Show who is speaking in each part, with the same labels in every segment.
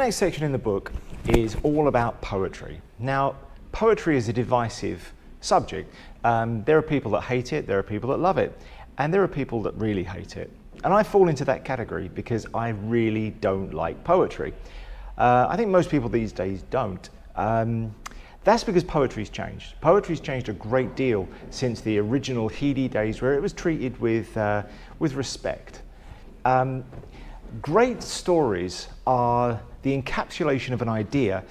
Speaker 1: next section in the book is all about poetry. Now, poetry is a divisive subject. There are people that hate it, there are people that love it, and there are people that really hate it. And I fall into that category because I really don't like poetry. I think most people these days don't. That's because poetry's changed. Poetry's changed a great deal since the original Heady days, where it was treated with respect. Great stories are the encapsulation of an idea,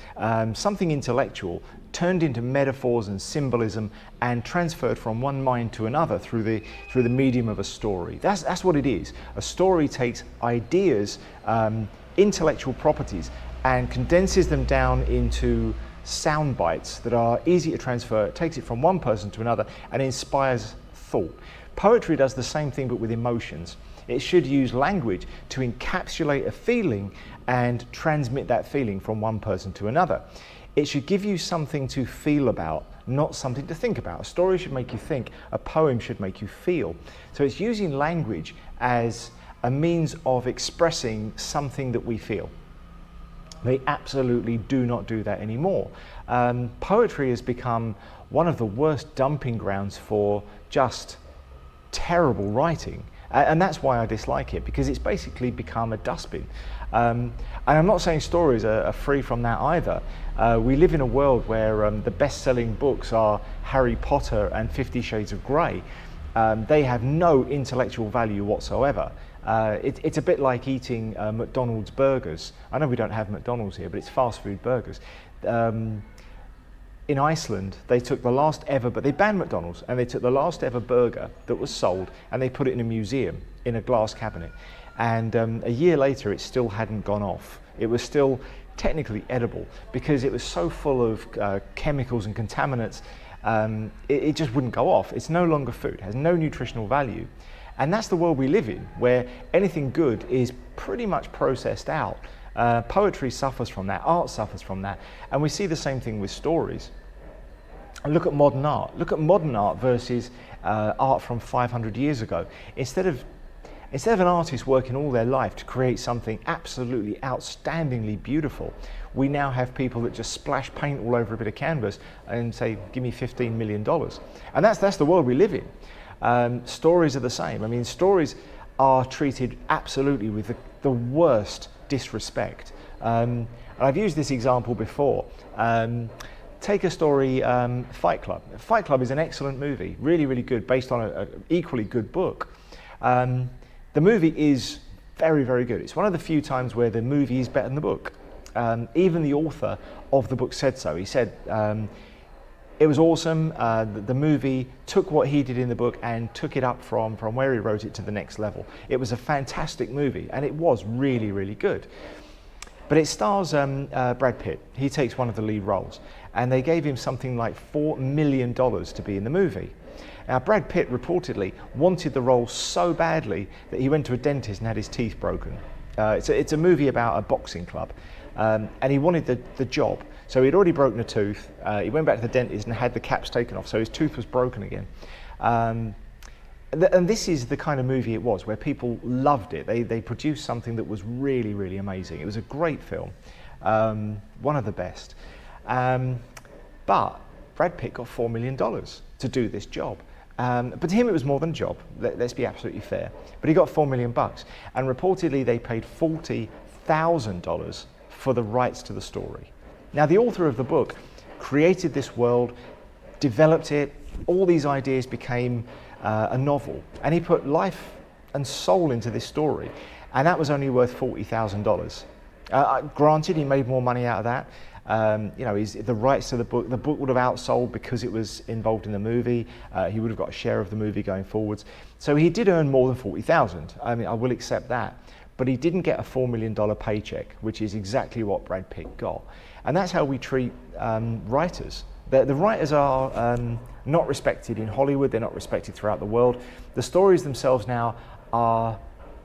Speaker 1: something intellectual, turned into metaphors and symbolism and transferred from one mind to another through the medium of a story. That's what it is. A story takes ideas, intellectual properties, and condenses them down into sound bites that are easy to transfer. It takes it from one person to another and inspires thought. Poetry does the same thing but with emotions. It should use language to encapsulate a feeling and transmit that feeling from one person to another. It should give you something to feel about, not something to think about. A story should make you think, a poem should make you feel. So it's using language as a means of expressing something that we feel. They absolutely do not do that anymore. Poetry has become one of the worst dumping grounds for just terrible writing. And that's why I dislike it, because it's basically become a dustbin. And I'm not saying stories are free from that either. We live in a world where the best-selling books are Harry Potter and 50 Shades of Grey. They have no intellectual value whatsoever. It's a bit like eating McDonald's burgers. I know we don't have McDonald's here, but it's fast food burgers. In Iceland, they took the last ever, but they banned McDonald's, and they took the last ever burger that was sold and they put it in a museum in a glass cabinet. And a year later, it still hadn't gone off. It was still technically edible because it was so full of chemicals and contaminants. It just wouldn't go off. It's no longer food, it has no nutritional value. And that's the world we live in, where anything good is pretty much processed out. Poetry suffers from that, art suffers from that, and we see the same thing with stories. And look at modern art. Look at modern art versus art from 500 years ago. Instead of an artist working all their life to create something absolutely outstandingly beautiful, we now have people that just splash paint all over a bit of canvas and say, give me $15 million. And that's the world we live in. Stories are the same. I mean, stories are treated absolutely with the worst disrespect. And I've used this example before. Take a story, Fight Club. Fight Club is an excellent movie, really, really good, based on an equally good book. The movie is very, very good. It's one of the few times where the movie is better than the book. Even the author of the book said so. He said it was awesome. The movie took what he did in the book and took it up from where he wrote it to the next level. It was a fantastic movie, and it was really, really good. But it stars Brad Pitt. He takes one of the lead roles, and they gave him something like $4 million to be in the movie. Now, Brad Pitt reportedly wanted the role so badly that he went to a dentist and had his teeth broken. It's a movie about a boxing club, and he wanted the job. So he'd already broken a tooth. He went back to the dentist and had the caps taken off, so his tooth was broken again. And this is the kind of movie it was, where people loved it. They produced something that was really, really amazing. It was a great film, one of the best. But Brad Pitt got $4 million to do this job. But to him it was more than a job, let's be absolutely fair. But he got $4 million, and reportedly they paid $40,000 for the rights to the story. Now, the author of the book created this world, developed it, all these ideas became a novel, and he put life and soul into this story, and that was only worth $40,000. Granted, he made more money out of that. The rights to the book would have outsold because it was involved in the movie. He would have got a share of the movie going forwards. So he did earn more than $40,000. I mean, I will accept that. But he didn't get a $4 million paycheck, which is exactly what Brad Pitt got. And that's how we treat writers. The writers are not respected in Hollywood. They're not respected throughout the world. The stories themselves now are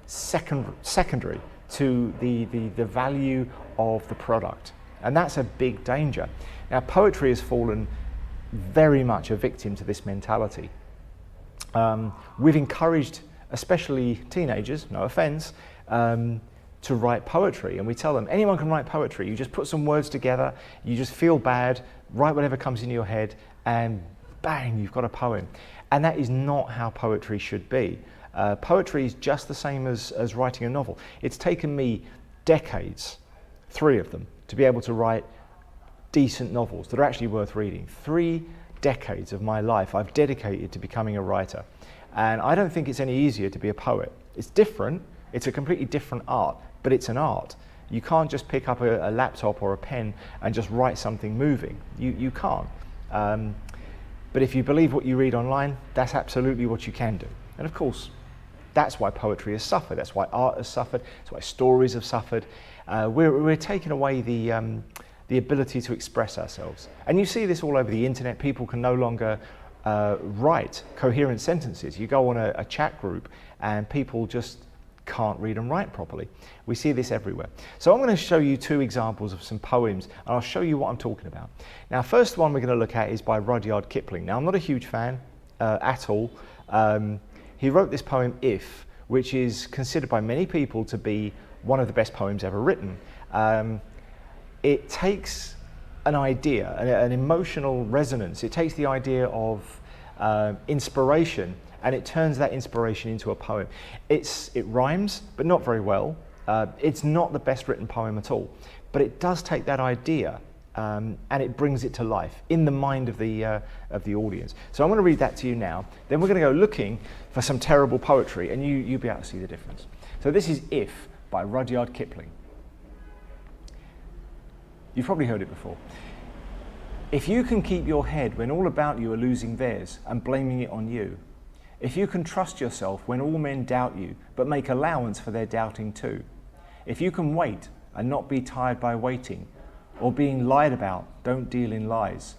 Speaker 1: secondary to the value of the product. And that's a big danger. Now, poetry has fallen very much a victim to this mentality. We've encouraged, especially teenagers, no offense, to write poetry, and we tell them anyone can write poetry. You just put some words together, you just feel bad, write whatever comes in your head, and bang, you've got a poem. And that is not how poetry should be. Poetry is just the same as writing a novel. It's taken me decades, 3 of them, to be able to write decent novels that are actually worth reading. 3 decades of my life I've dedicated to becoming a writer. And I don't think it's any easier to be a poet. It's different, it's a completely different art, but it's an art. You can't just pick up a laptop or a pen and just write something moving. You can't. But if you believe what you read online, that's absolutely what you can do. And of course, that's why poetry has suffered, that's why art has suffered, that's why stories have suffered. We're taking away the ability to express ourselves. And you see this all over the internet. People can no longer write coherent sentences. You go on a chat group and people just can't read and write properly. We see this everywhere. So I'm going to show you 2 examples of some poems, and I'll show you what I'm talking about. Now, first one we're going to look at is by Rudyard Kipling. Now, I'm not a huge fan at all. He wrote this poem, If, which is considered by many people to be one of the best poems ever written. It takes an idea, an emotional resonance. It takes the idea of inspiration, and it turns that inspiration into a poem. It rhymes, but not very well. It's not the best written poem at all, but it does take that idea and it brings it to life in the mind of the audience. So I'm going to read that to you now. Then we're going to go looking for some terrible poetry, and you'll be able to see the difference. So this is If by Rudyard Kipling. You've probably heard it before. If you can keep your head when all about you are losing theirs and blaming it on you, if you can trust yourself when all men doubt you, but make allowance for their doubting too, if you can wait and not be tired by waiting, or being lied about, don't deal in lies,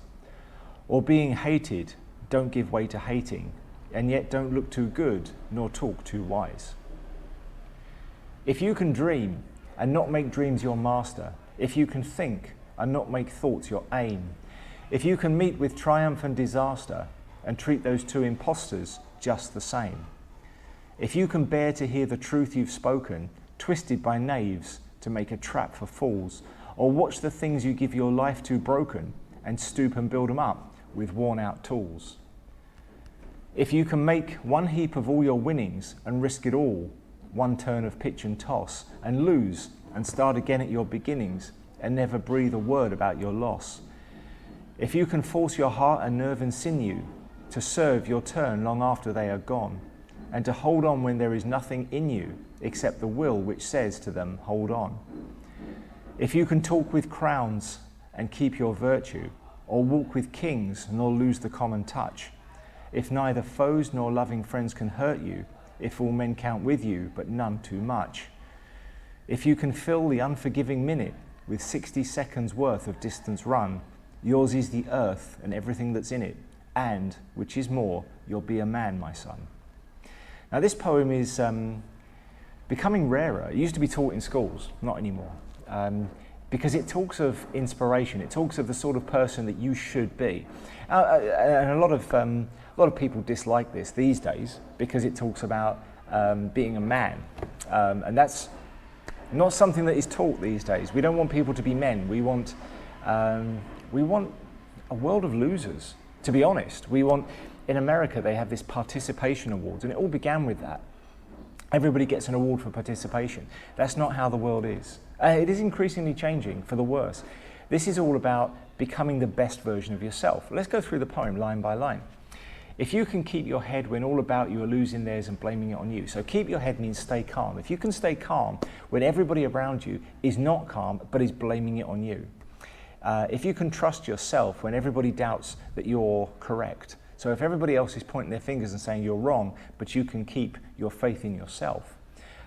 Speaker 1: or being hated, don't give way to hating, and yet don't look too good nor talk too wise. If you can dream and not make dreams your master, if you can think and not make thoughts your aim, if you can meet with triumph and disaster and treat those 2 impostors just the same, if you can bear to hear the truth you've spoken, twisted by knaves to make a trap for fools, or watch the things you give your life to broken and stoop and build them up with worn out tools, if you can make one heap of all your winnings and risk it all, one turn of pitch and toss, and lose and start again at your beginnings and never breathe a word about your loss, if you can force your heart and nerve and sinew to serve your turn long after they are gone, and to hold on when there is nothing in you except the will which says to them, hold on. If you can talk with crowns and keep your virtue, or walk with kings nor lose the common touch, if neither foes nor loving friends can hurt you, if all men count with you but none too much, if you can fill the unforgiving minute with 60 seconds worth of distance run, yours is the earth and everything that's in it, and, which is more, you'll be a man, my son. Now this poem is becoming rarer. It used to be taught in schools, not anymore, because it talks of inspiration. It talks of the sort of person that you should be. And a lot of people dislike this these days because it talks about being a man, and that's not something that is taught these days. We don't want people to be men. We want a world of losers, to be honest. In America, they have this participation awards, and it all began with that. Everybody gets an award for participation. That's not how the world is. It is increasingly changing for the worse. This is all about becoming the best version of yourself. Let's go through the poem line by line. If you can keep your head when all about you are losing theirs and blaming it on you. So keep your head means stay calm. If you can stay calm when everybody around you is not calm but is blaming it on you. If you can trust yourself when everybody doubts that you're correct. So if everybody else is pointing their fingers and saying you're wrong, but you can keep your faith in yourself,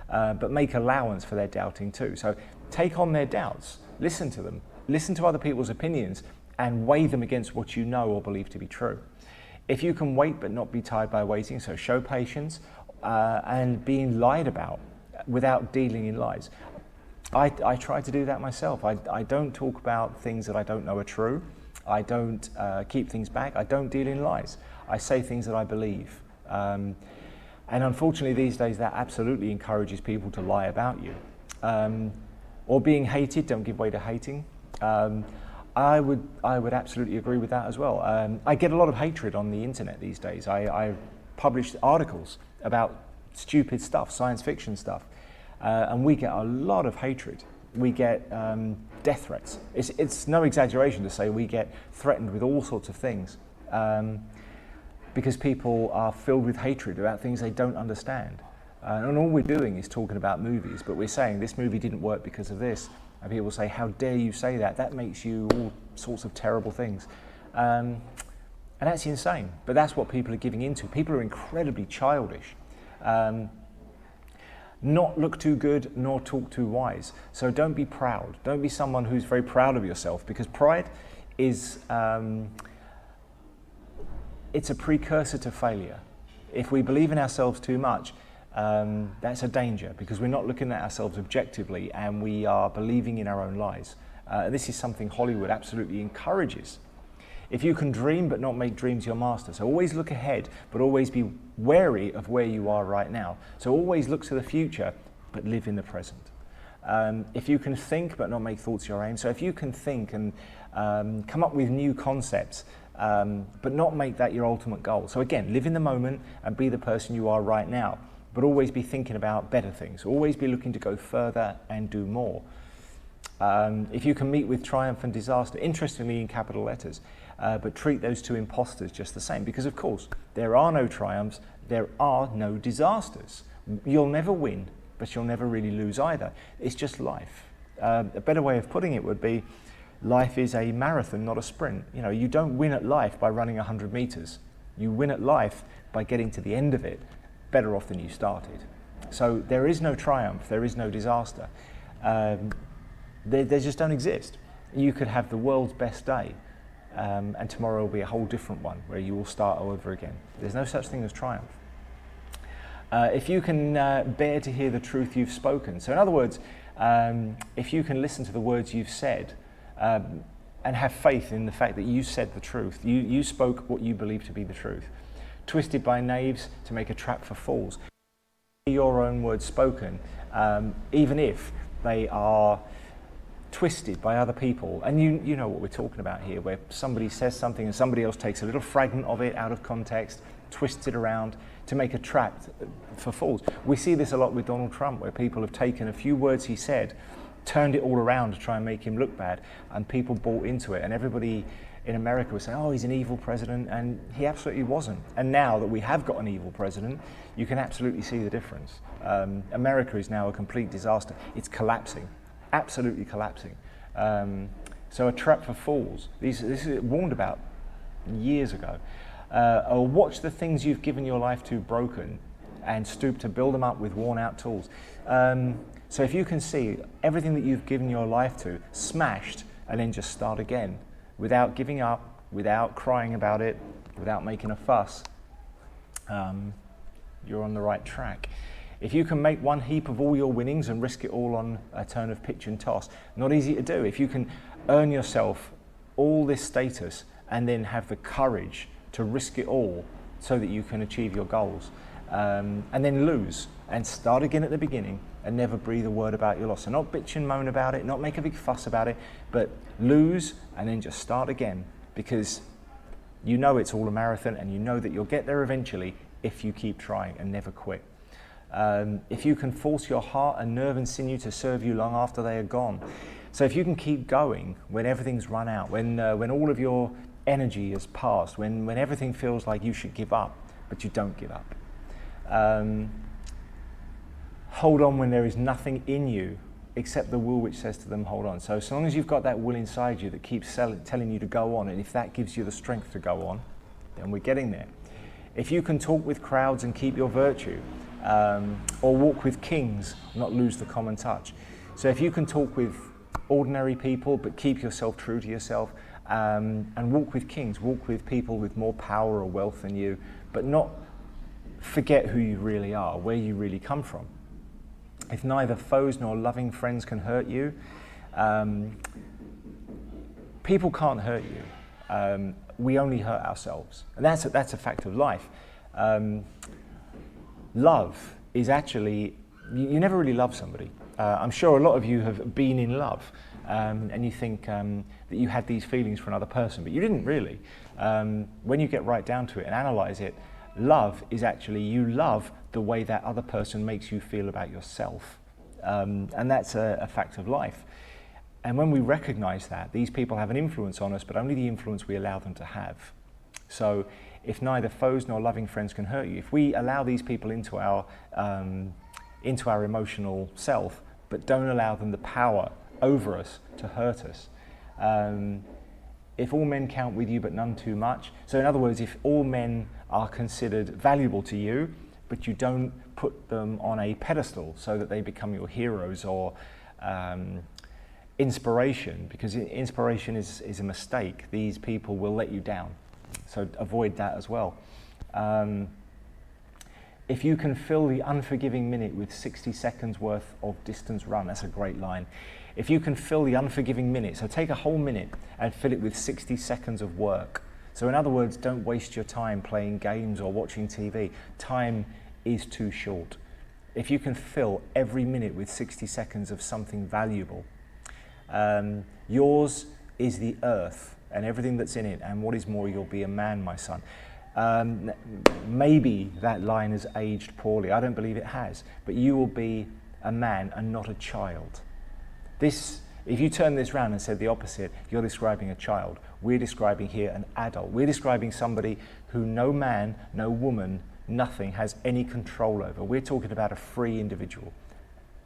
Speaker 1: but make allowance for their doubting too. So take on their doubts, listen to them, listen to other people's opinions, and weigh them against what you know or believe to be true. If you can wait but not be tired by waiting, so show patience and being lied about without dealing in lies. I try to do that myself. I don't talk about things that I don't know are true. I don't keep things back. I don't deal in lies. I say things that I believe. And unfortunately these days that absolutely encourages people to lie about you. or being hated. Don't give way to hating. I would absolutely agree with that as well. I get a lot of hatred on the internet these days. I publish articles about stupid stuff, science fiction stuff, and we get a lot of hatred. We get death threats. It's no exaggeration to say we get threatened with all sorts of things because people are filled with hatred about things they don't understand. And all we're doing is talking about movies, but we're saying this movie didn't work because of this. And people say, how dare you say that? That makes you all sorts of terrible things. And that's insane, but that's what people are giving into. People are incredibly childish. Not look too good, nor talk too wise. So don't be proud. Don't be someone who's very proud of yourself, because pride is, it's a precursor to failure. If we believe in ourselves too much, that's a danger, because we're not looking at ourselves objectively and we are believing in our own lies. This is something Hollywood absolutely encourages. If you can dream but not make dreams your master. So always look ahead, but always be wary of where you are right now. So always look to the future, but live in the present. If you can think but not make thoughts your aim. So if you can think and come up with new concepts, but not make that your ultimate goal. So again, live in the moment and be the person you are right now, but always be thinking about better things. Always be looking to go further and do more. If you can meet with triumph and disaster, interestingly in capital letters, but treat those two imposters just the same, because of course there are no triumphs, there are no disasters. You'll never win, but you'll never really lose either. It's just life. A better way of putting it would be, life is a marathon, not a sprint. You know, you don't win at life by running 100 meters. You win at life by getting to the end of it better off than you started. So there is no triumph, there is no disaster. They just don't exist. You could have the world's best day, and tomorrow will be a whole different one where you will start all over again. There's no such thing as triumph. If you can bear to hear the truth you've spoken. So in other words, if you can listen to the words you've said and have faith in the fact that you said the truth, you spoke what you believe to be the truth. Twisted by knaves to make a trap for fools. Your own words spoken, even if they are twisted by other people, and you know what we're talking about here, where somebody says something and somebody else takes a little fragment of it out of context, twists it around to make a trap for fools. We see this a lot with Donald Trump, where people have taken a few words he said, turned it all around to try and make him look bad, and people bought into it, and everybody in America was saying, oh, he's an evil president, and he absolutely wasn't. And now that we have got an evil president, you can absolutely see the difference. America is now a complete disaster. It's collapsing. Absolutely collapsing. So a trap for fools. This is warned about years ago. Or watch the things you've given your life to broken and stoop to build them up with worn out tools. So if you can see everything that you've given your life to smashed and then just start again without giving up, without crying about it, without making a fuss, you're on the right track. If you can make one heap of all your winnings and risk it all on a turn of pitch and toss, not easy to do. If you can earn yourself all this status and then have the courage to risk it all so that you can achieve your goals, and then lose and start again at the beginning and never breathe a word about your loss. So not bitch and moan about it, not make a big fuss about it, but lose and then just start again, because you know it's all a marathon and you know that you'll get there eventually if you keep trying and never quit. If you can force your heart and nerve and sinew to serve you long after they are gone. So if you can keep going when everything's run out, when all of your energy has passed, when everything feels like you should give up, but you don't give up. Hold on when there is nothing in you except the will which says to them, hold on. So as long as you've got that will inside you that keeps telling you to go on, and if that gives you the strength to go on, then we're getting there. If you can talk with crowds and keep your virtue, or walk with kings, not lose the common touch. So if you can talk with ordinary people but keep yourself true to yourself, and walk with kings, walk with people with more power or wealth than you, but not forget who you really are, where you really come from. If neither foes nor loving friends can hurt you, people can't hurt you. We only hurt ourselves, and that's a fact of life. Love is actually you never really love somebody. I'm sure a lot of you have been in love, and you think that you had these feelings for another person, but you didn't really. When you get right down to it and analyze it, love is actually you love the way that other person makes you feel about yourself. And that's a fact of life. And when we recognize that, these people have an influence on us, but only the influence we allow them to have. So if neither foes nor loving friends can hurt you, if we allow these people into our emotional self, but don't allow them the power over us to hurt us. If all men count with you, but none too much. So in other words, if all men are considered valuable to you, but you don't put them on a pedestal so that they become your heroes or inspiration, because inspiration is a mistake. These people will let you down. So avoid that as well. If you can fill the unforgiving minute with 60 seconds worth of distance run, that's a great line. If you can fill the unforgiving minute, so take a whole minute and fill it with 60 seconds of work. So in other words, don't waste your time playing games or watching TV. Time is too short. If you can fill every minute with 60 seconds of something valuable, yours is the earth and everything that's in it, and what is more, you'll be a man, my son. Maybe that line has aged poorly. I don't believe it has, but you will be a man and not a child. If you turn this round and said the opposite, you're describing a child. We're describing here an adult. We're describing somebody who no man, no woman, nothing has any control over. We're talking about a free individual.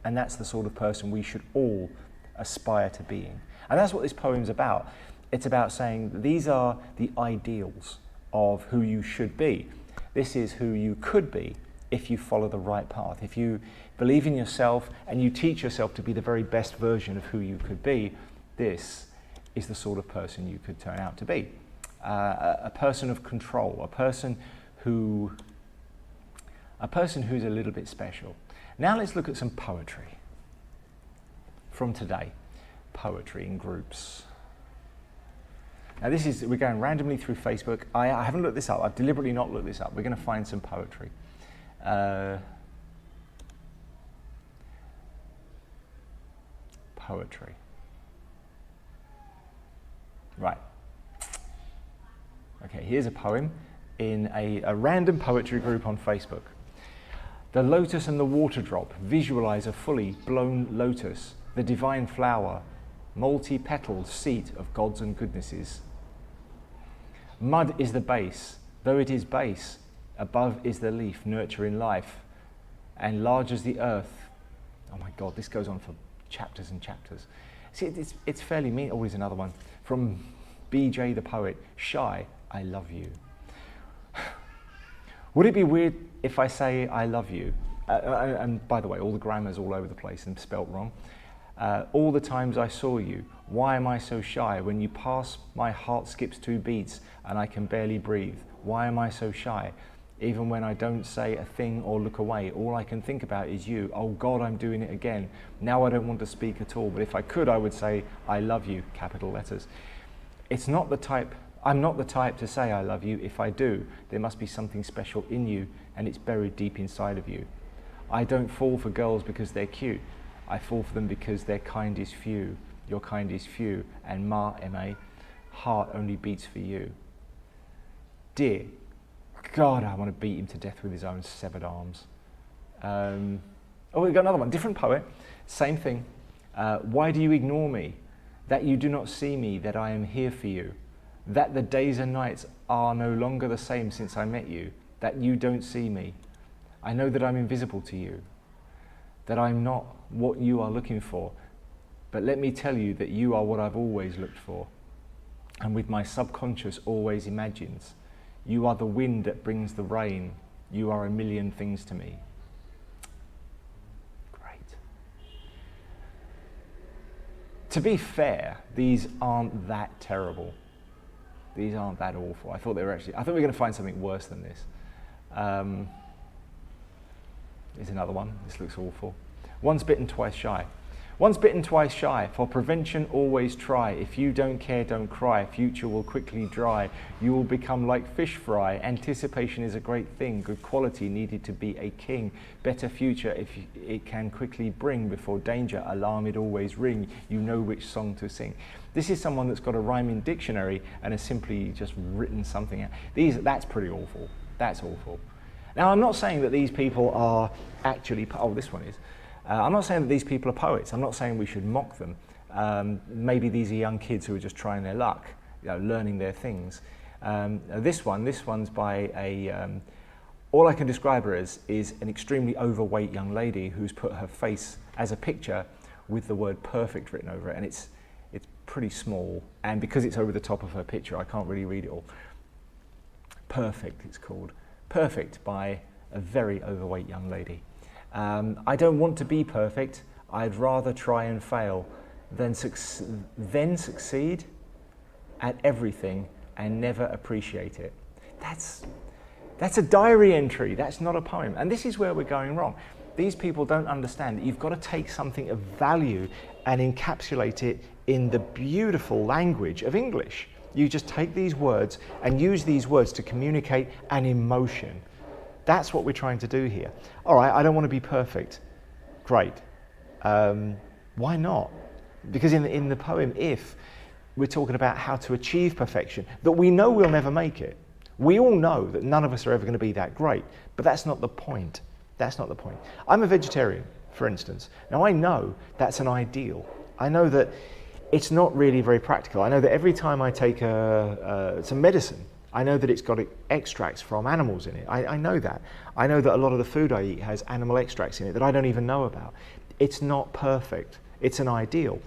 Speaker 1: And that's the sort of person we should all aspire to being. And that's what this poem's about. It's about saying these are the ideals of who you should be. This is who you could be if you follow the right path. If you believe in yourself and you teach yourself to be the very best version of who you could be, this is the sort of person you could turn out to be. A person of control, a person who's a little bit special. Now let's look at some poetry from today. Poetry in groups. Now we're going randomly through Facebook. I haven't looked this up. I've deliberately not looked this up. We're going to find some poetry. Poetry. Right. Okay, here's a poem in a random poetry group on Facebook. The lotus and the water drop visualize a fully blown lotus, the divine flower, multi-petaled seat of gods and goodnesses. Mud is the base, though it is base, above is the leaf, nurturing life, and large as the earth. Oh my God, this goes on for chapters and chapters. See, it's fairly mean. Oh, here's another one. From BJ the poet, Shy, I love you. Would it be weird if I say I love you? And by the way, all the grammar's all over the place and spelt wrong. All the times I saw you, why am I so shy? When you pass, my heart skips 2 beats and I can barely breathe. Why am I so shy? Even when I don't say a thing or look away, all I can think about is you. Oh God, I'm doing it again. Now I don't want to speak at all, but if I could, I would say, I love you, capital letters. I'm not the type to say I love you. If I do, there must be something special in you and it's buried deep inside of you. I don't fall for girls because they're cute. I fall for them because their kind is few. Your kind is few, and ma, M-A, heart only beats for you. Dear God, I want to beat him to death with his own severed arms. We've got another one, different poet, same thing. Why do you ignore me? That you do not see me, that I am here for you. That the days and nights are no longer the same since I met you. That you don't see me. I know that I'm invisible to you. That I'm not what you are looking for. But let me tell you that you are what I've always looked for. And with my subconscious always imagines. You are the wind that brings the rain. You are a million things to me. Great. To be fair, these aren't that terrible. These aren't that awful. I thought we were going to find something worse than this. Here's another one. This looks awful. Once bitten, twice shy. Once bitten, twice shy. For prevention, always try. If you don't care, don't cry. Future will quickly dry. You will become like fish fry. Anticipation is a great thing. Good quality needed to be a king. Better future if it can quickly bring. Before danger, alarm it always ring. You know which song to sing. This is someone that's got a rhyming dictionary and has simply just written something out. That's pretty awful. That's awful. Now, I'm not saying that these people are actually, oh, this one is. I'm not saying that these people are poets. I'm not saying we should mock them. Maybe these are young kids who are just trying their luck, learning their things. This one's by all I can describe her as is an extremely overweight young lady who's put her face as a picture with the word perfect written over it, and it's pretty small, and because it's over the top of her picture, I can't really read it all. Perfect, it's called. Perfect by a very overweight young lady. I don't want to be perfect. I'd rather try and fail than succeed at everything and never appreciate it. That's a diary entry. That's not a poem. And this is where we're going wrong. These people don't understand that you've got to take something of value and encapsulate it in the beautiful language of English. You just take these words and use these words to communicate an emotion. That's what we're trying to do here. All right, I don't want to be perfect. Great. Why not? Because in the poem If, we're talking about how to achieve perfection, that we know we'll never make it. We all know that none of us are ever going to be that great, but that's not the point. That's not the point. I'm a vegetarian, for instance. Now, I know that's an ideal. I know that it's not really very practical. I know that every time I take some medicine, I know that it's got extracts from animals in it. I know that. I know that a lot of the food I eat has animal extracts in it that I don't even know about. It's not perfect. It's an ideal.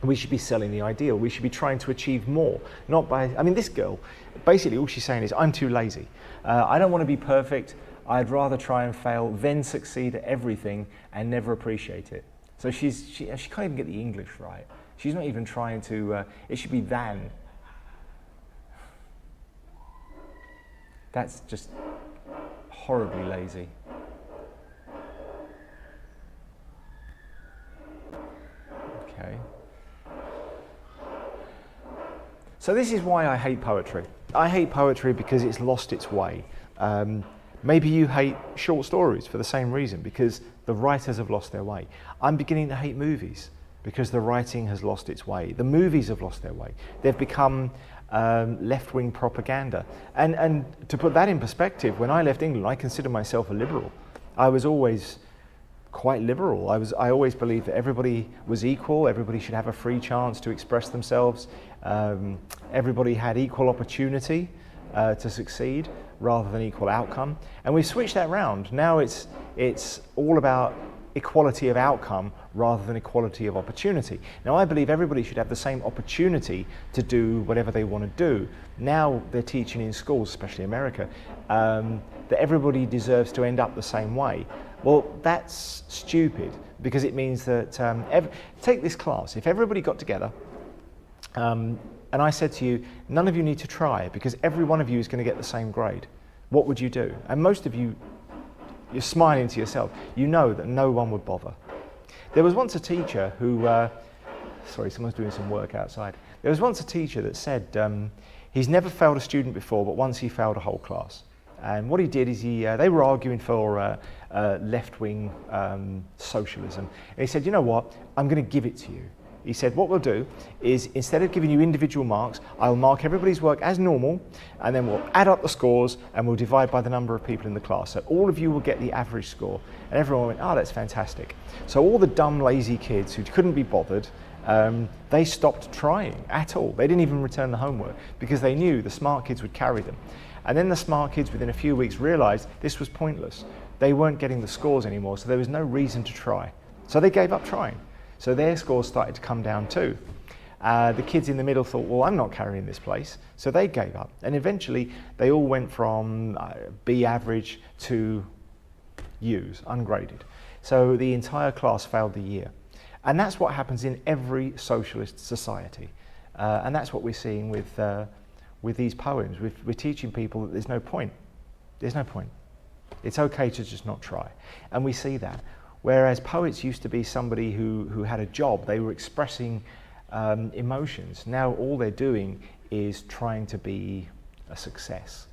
Speaker 1: We should be selling the ideal. We should be trying to achieve more. Not by, I mean, this girl, basically all she's saying is, I'm too lazy. I don't want to be perfect. I'd rather try and fail than succeed at everything and never appreciate it. So she can't even get the English right. She's not even trying to, it should be than. That's just horribly lazy. Okay. So this is why I hate poetry. I hate poetry because it's lost its way. Maybe you hate short stories for the same reason, because the writers have lost their way. I'm beginning to hate movies because the writing has lost its way. The movies have lost their way. They've become left-wing propaganda. And to put that in perspective, when I left England, I consider myself a liberal. I was always quite liberal. I always believed that everybody was equal, everybody should have a free chance to express themselves, everybody had equal opportunity to succeed rather than equal outcome. And we've switched that round. Now it's all about equality of outcome rather than equality of opportunity. Now, I believe everybody should have the same opportunity to do whatever they want to do. Now they're teaching in schools, especially America, that everybody deserves to end up the same way. Well, that's stupid, because it means that, take this class, if everybody got together and I said to you, none of you need to try because every one of you is going to get the same grade, what would you do? And most of you, you're smiling to yourself. You know that no one would bother. There was once a teacher who, sorry, someone's doing some work outside. There was once a teacher that said he's never failed a student before, but once he failed a whole class. And what he did is they were arguing for left-wing socialism. And he said, you know what, I'm going to give it to you. He said, what we'll do is, instead of giving you individual marks, I'll mark everybody's work as normal, and then we'll add up the scores, and we'll divide by the number of people in the class. So all of you will get the average score. And everyone went, oh, that's fantastic. So all the dumb, lazy kids who couldn't be bothered, they stopped trying at all. They didn't even return the homework, because they knew the smart kids would carry them. And then the smart kids, within a few weeks, realized this was pointless. They weren't getting the scores anymore, so there was no reason to try. So they gave up trying. So their scores started to come down too. The kids in the middle thought, well, I'm not carrying this place. So they gave up. And eventually, they all went from B average to U's, ungraded. So the entire class failed the year. And that's what happens in every socialist society. And that's what we're seeing with these poems. We're teaching people that there's no point. There's no point. It's okay to just not try. And we see that. Whereas poets used to be somebody who had a job, they were expressing emotions. Now all they're doing is trying to be a success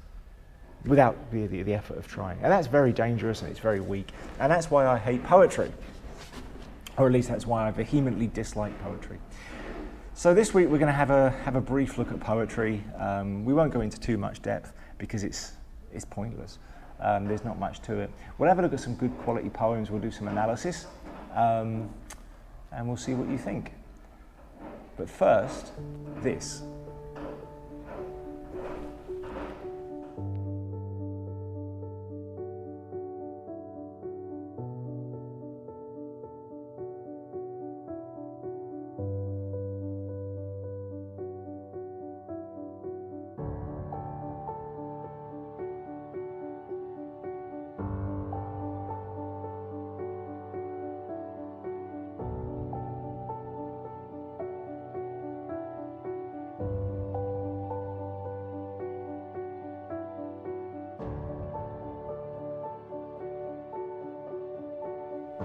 Speaker 1: without the effort of trying. And that's very dangerous and it's very weak. And that's why I hate poetry. Or at least that's why I vehemently dislike poetry. So this week we're going to have a brief look at poetry. We won't go into too much depth because it's pointless. There's not much to it. We'll have a look at some good quality poems, we'll do some analysis, and we'll see what you think. But first, this.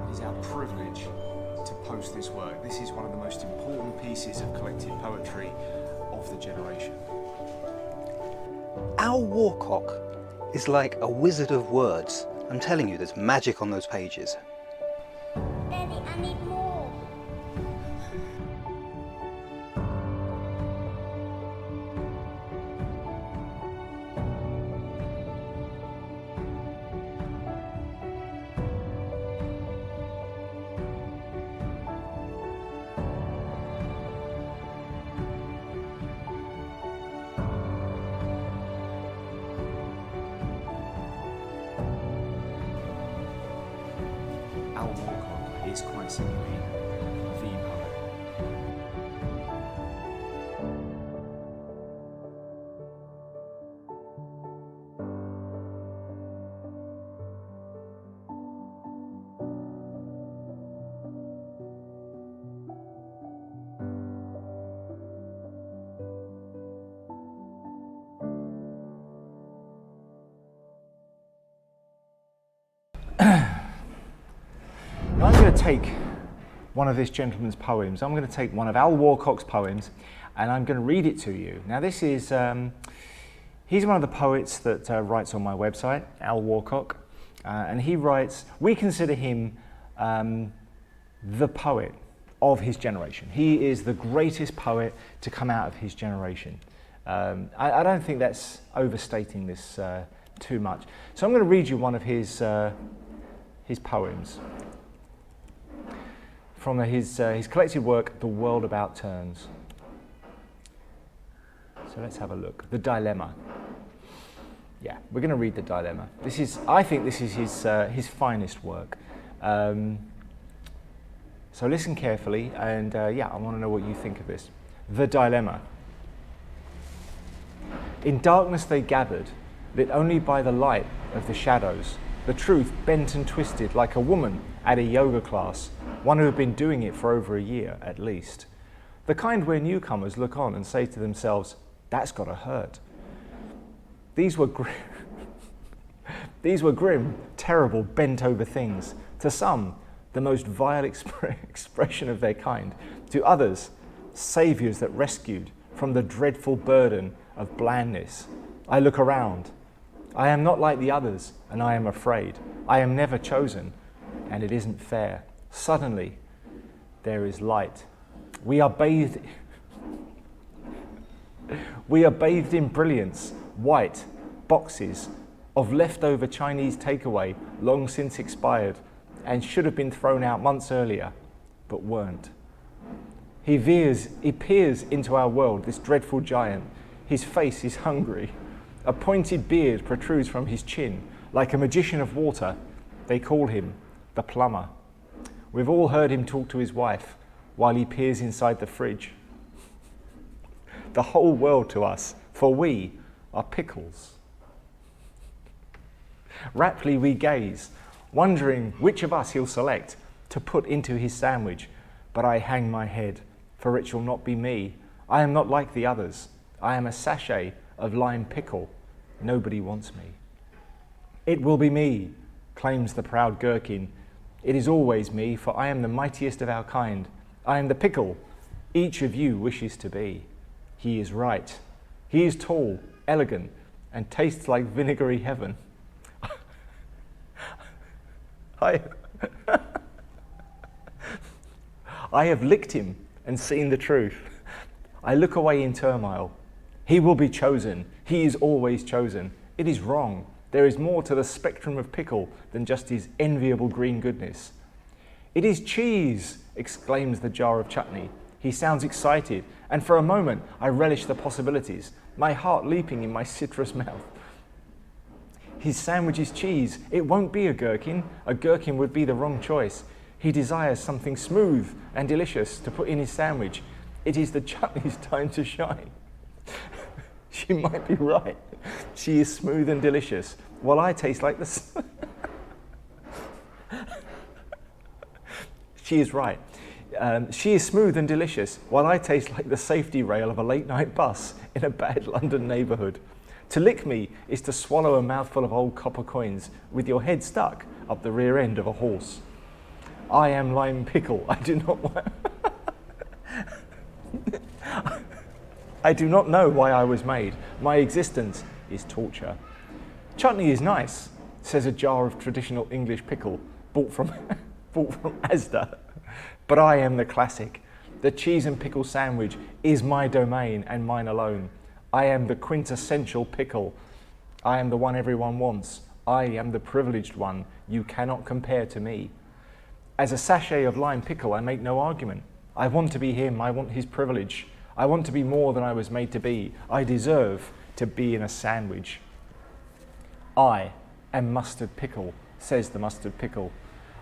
Speaker 1: It is our privilege to post this work. This is one of the most important pieces of collected poetry of the generation.
Speaker 2: Al Warcock is like a wizard of words. I'm telling you, there's magic on those pages.
Speaker 3: Daddy, I need more.
Speaker 1: Al Warcock is quite simply the poet. I'm going to take one of this gentleman's poems. I'm going to take one of Al Warcock's poems and I'm going to read it to you. Now this is, he's one of the poets that writes on my website, Al Warcock, and he writes, we consider him the poet of his generation. He is the greatest poet to come out of his generation. I don't think that's overstating this too much. So I'm going to read you one of his poems from his collected work, The World About Turns. So let's have a look. The Dilemma. Yeah, we're going to read The Dilemma. I think this is his finest work. So listen carefully, and yeah, I want to know what you think of this. The Dilemma. In darkness they gathered, lit only by the light of the shadows. The truth bent and twisted like a woman at a yoga class, one who had been doing it for over a year at least. The kind where newcomers look on and say to themselves, that's gotta hurt. These were grim, terrible, bent over things. To some, the most vile expression of their kind. To others, saviors that rescued from the dreadful burden of blandness. I look around. I am not like the others, and I am afraid. I am never chosen, and it isn't fair. Suddenly, there is light. We are bathed in brilliance, white boxes of leftover Chinese takeaway, long since expired, and should have been thrown out months earlier, but weren't. He peers into our world, this dreadful giant. His face is hungry. A pointed beard protrudes from his chin. Like a magician of water, they call him the plumber. We've all heard him talk to his wife while he peers inside the fridge. The whole world to us, for we are pickles. Raptly we gaze, wondering which of us he'll select to put into his sandwich. But I hang my head, for it shall not be me. I am not like the others. I am a sachet of lime pickle. Nobody wants me. It will be me, claims the proud gherkin. It is always me, for I am the mightiest of our kind. I am the pickle each of you wishes to be. He is right. He is tall, elegant, and tastes like vinegary heaven. I have licked him and seen the truth. I look away in turmoil. He will be chosen. He is always chosen. It is wrong. There is more to the spectrum of pickle than just his enviable green goodness. It is cheese, exclaims the jar of chutney. He sounds excited, and for a moment I relish the possibilities, my heart leaping in my citrus mouth. His sandwich is cheese. It won't be a gherkin. A gherkin would be the wrong choice. He desires something smooth and delicious to put in his sandwich. It is the chutney's time to shine. She might be right. She is smooth and delicious, while I taste like the... She is right. She is smooth and delicious, while I taste like the safety rail of a late-night bus in a bad London neighbourhood. To lick me is to swallow a mouthful of old copper coins with your head stuck up the rear end of a horse. I am lime pickle. I do not want... I do not know why I was made. My existence is torture. Chutney is nice, says a jar of traditional English pickle bought from Asda. But I am the classic. The cheese and pickle sandwich is my domain and mine alone. I am the quintessential pickle. I am the one everyone wants. I am the privileged one. You cannot compare to me. As a sachet of lime pickle, I make no argument. I want to be him. I want his privilege. I want to be more than I was made to be. I deserve to be in a sandwich. I am mustard pickle, says the mustard pickle.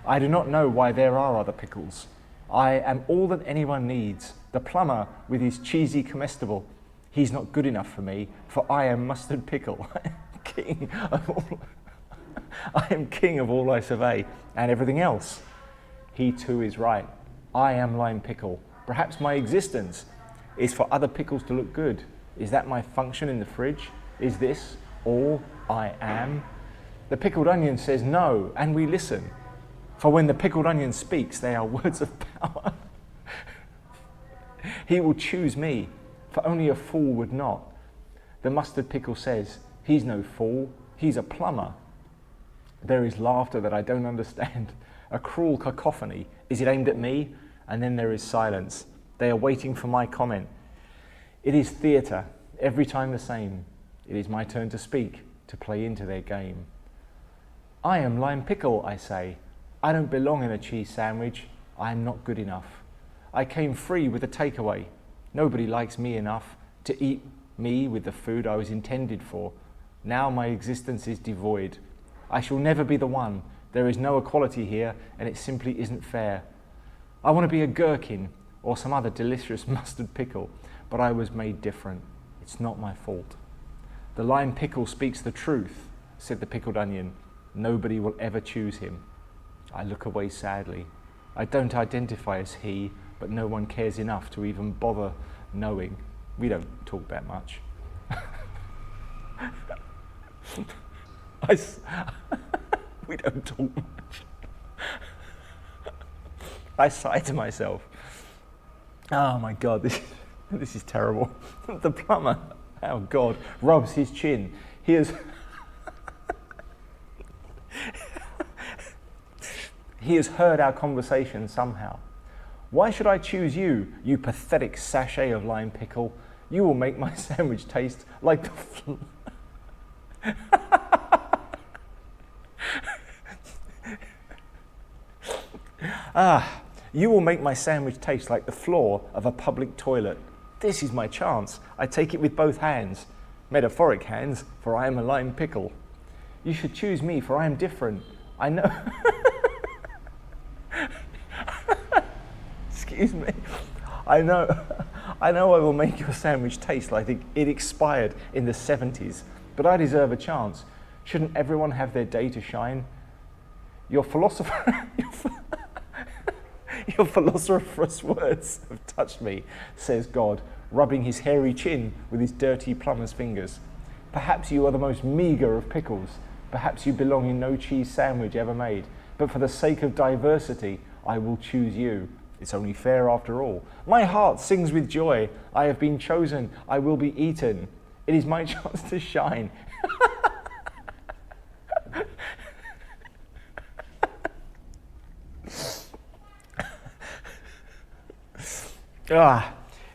Speaker 1: I do not know why there are other pickles. I am all that anyone needs. The plumber with his cheesy comestible. He's not good enough for me, for I am mustard pickle. King of all, I am king of all I survey, and everything else. He too is right. I am lime pickle. Perhaps my existence is for other pickles to look good. Is that my function in the fridge? Is this all I am? The pickled onion says no, and we listen. For when the pickled onion speaks, they are words of power. He will choose me, for only a fool would not. The mustard pickle says, he's no fool, he's a plumber. There is laughter that I don't understand, a cruel cacophony. Is it aimed at me? And then there is silence. They are waiting for my comment. It is theatre, every time the same. It is my turn to speak, to play into their game. I am lime pickle, I say. I don't belong in a cheese sandwich. I am not good enough. I came free with a takeaway. Nobody likes me enough to eat me with the food I was intended for. Now my existence is devoid. I shall never be the one. There is no equality here, and it simply isn't fair. I want to be a gherkin or some other delicious mustard pickle, but I was made different. It's not my fault. The lime pickle speaks the truth, said the pickled onion. Nobody will ever choose him. I look away sadly. I don't identify as he, but no one cares enough to even bother knowing. We don't talk that much. We don't talk much. I sigh to myself. Oh my God, this is terrible. The plumber, oh God, rubs his chin. He has heard our conversation somehow. Why should I choose you, you pathetic sachet of lime pickle? You will make my sandwich taste like the you will make my sandwich taste like the floor of a public toilet. This is my chance. I take it with both hands. Metaphoric hands, for I am a lime pickle. You should choose me, for I am different. I know... Excuse me. I know I will make your sandwich taste like it expired in the 70s, but I deserve a chance. Shouldn't everyone have their day to shine? Your philosopher's words have touched me, says God, rubbing his hairy chin with his dirty plumber's fingers. Perhaps you are the most meagre of pickles. Perhaps you belong in no cheese sandwich ever made. but for the sake of diversity, I will choose you. It's only fair after all. My heart sings with joy. I have been chosen. I will be eaten. It is my chance to shine.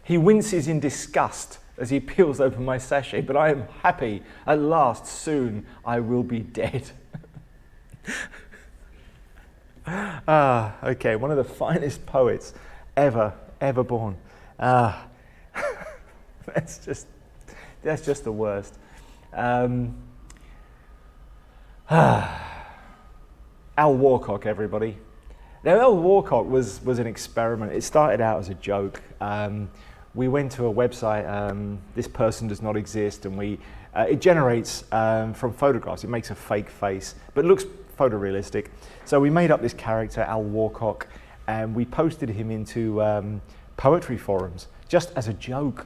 Speaker 1: He winces in disgust as he peels open my sachet, but I am happy. At last, soon, I will be dead. Okay, one of the finest poets ever born. That's just the worst. Al Warcock, everybody. Now, Al Warcock was an experiment. It started out as a joke. We went to a website, This Person Does Not Exist, and it generates from photographs. It makes a fake face, but looks photorealistic. So we made up this character, Al Warcock, and we posted him into poetry forums, just as a joke.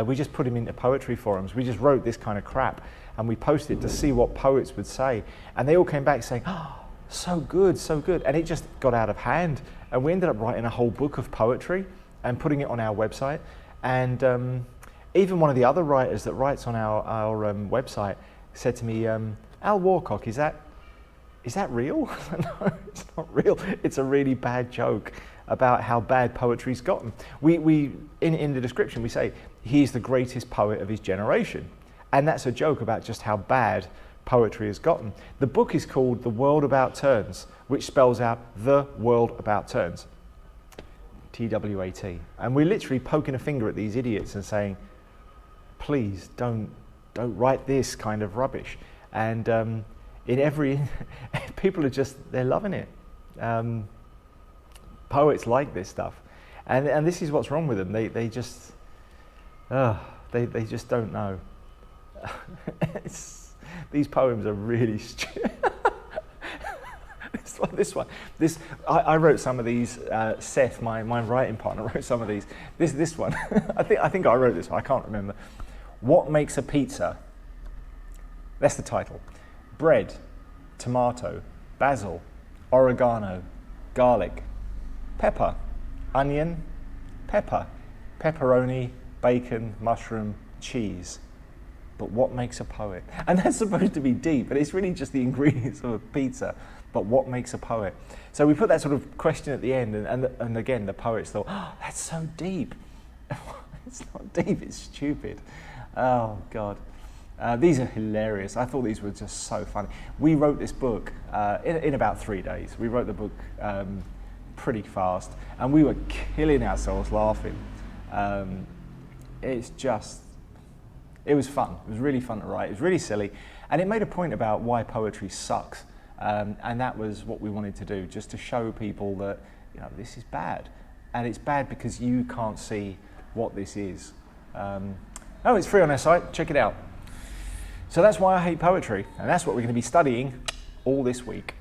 Speaker 1: We just put him into poetry forums. We just wrote this kind of crap, and we posted to see what poets would say. And they all came back saying, "Oh, so good, so good." And it just got out of hand. And we ended up writing a whole book of poetry and putting it on our website. And even one of the other writers that writes on our website said to me, "Al Warcock, is that real?" No, it's not real. It's a really bad joke about how bad poetry's gotten. We in the description we say he's the greatest poet of his generation, and that's a joke about just how bad poetry has gotten. The book is called The World About Turns, which spells out The World About Turns, TWAT, and we're literally poking a finger at these idiots and saying, please don't write this kind of rubbish. And in every people are they're loving it. Poets like this stuff, and this is what's wrong with them. They just don't know. These poems are really stupid. I wrote some of these. Seth, my writing partner, wrote some of these. This one, I think I wrote this one. I can't remember. What makes a pizza? That's the title. Bread, tomato, basil, oregano, garlic, pepper, onion, pepper, pepperoni, bacon, mushroom, cheese. But what makes a poet? And that's supposed to be deep, but it's really just the ingredients of a pizza. But what makes a poet? So we put that sort of question at the end, and again, the poets thought, oh, that's so deep. It's not deep, it's stupid. Oh, God. These are hilarious. I thought these were just so funny. We wrote this book in about 3 days. We wrote the book pretty fast, and we were killing ourselves laughing. It was fun. It was really fun to write. It was really silly, and it made a point about why poetry sucks, and that was what we wanted to do, just to show people that this is bad, and it's bad because you can't see what this is. It's free on our site. Check it out. So that's why I hate poetry, and that's what we're going to be studying all this week.